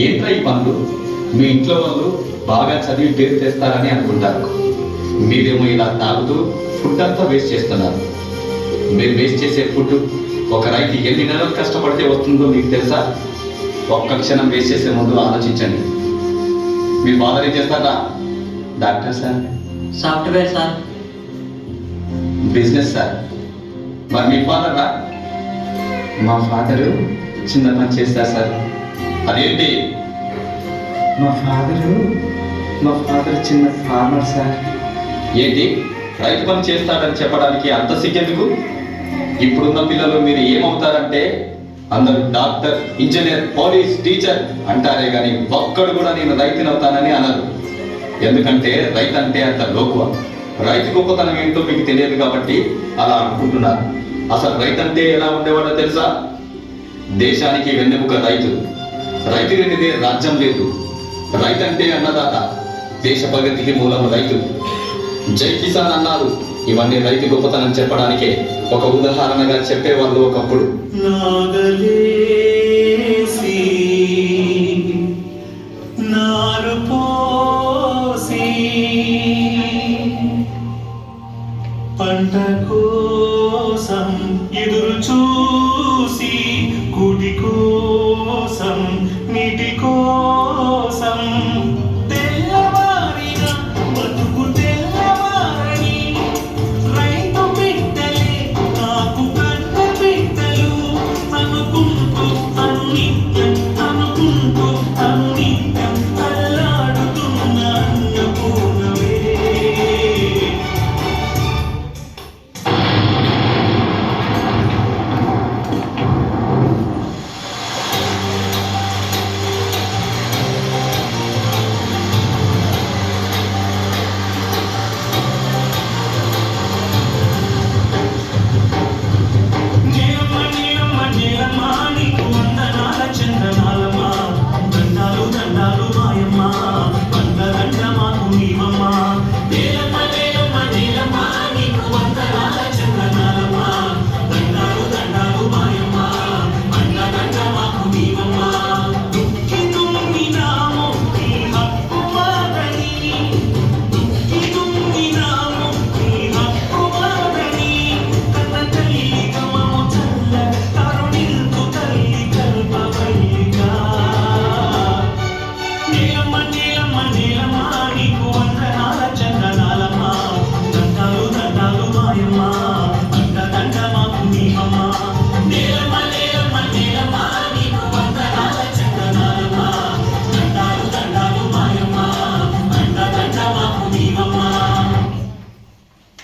ఏంట్రా ఈ పనులు? మీ ఇంట్లో వాళ్ళు బాగా చదివి పేరు తెస్తారని అనుకుంటారు. మీరేమో ఇలా తాగుతూ ఫుడ్ అంతా వేస్ట్ చేస్తున్నారు. మీరు వేస్ట్ చేసే ఫుడ్ ఒక రైతు ఎన్ని నెలలు కష్టపడితే వస్తుందో మీకు తెలుసా? ఒక్క క్షణం వేస్ట్ చేసే ముందు ఆలోచించండి. మీ ఫాదర్ ఏం చేస్తారా? Doctor sir. Software sir. Business sir. మరి మీ ఫాదర్ రా? మా ఫాదరు చిన్న పని చేస్తారు సార్. అదేంటి? మా ఫాదర్ చిన్న ఫార్మర్ సార్. ఏంటి రైతు పని చేస్తాడని చెప్పడానికి అంత సిగ్గెందుకు? ఇప్పుడున్న పిల్లలు మీరు ఏమవుతారంటే అందరూ డాక్టర్, ఇంజనీర్, పోలీస్, టీచర్ అంటారే కానీ ఒక్కడు కూడా నేను రైతుని అవుతానని అనరు. ఎందుకంటే రైతు అంటే అంత లోకువ. రైతు గొప్పతనం ఏంటో మీకు తెలియదు కాబట్టి అలా అనుకుంటున్నారు. అసలు రైతు అంటే ఎలా ఉండేవాడో తెలుసా? దేశానికి వెన్నెముక రైతు. రైతు లేనిదే రాజ్యం లేదు. రైతు అంటే అన్నదాత. దేశ ప్రగతికి మూలం రైతు. జై కిసాన్ అన్నారు. ఇవన్నీ రైతు గొప్పతనం చెప్పడానికే ఒక ఉదాహరణగా చెప్పేవాళ్ళు ఒకప్పుడు.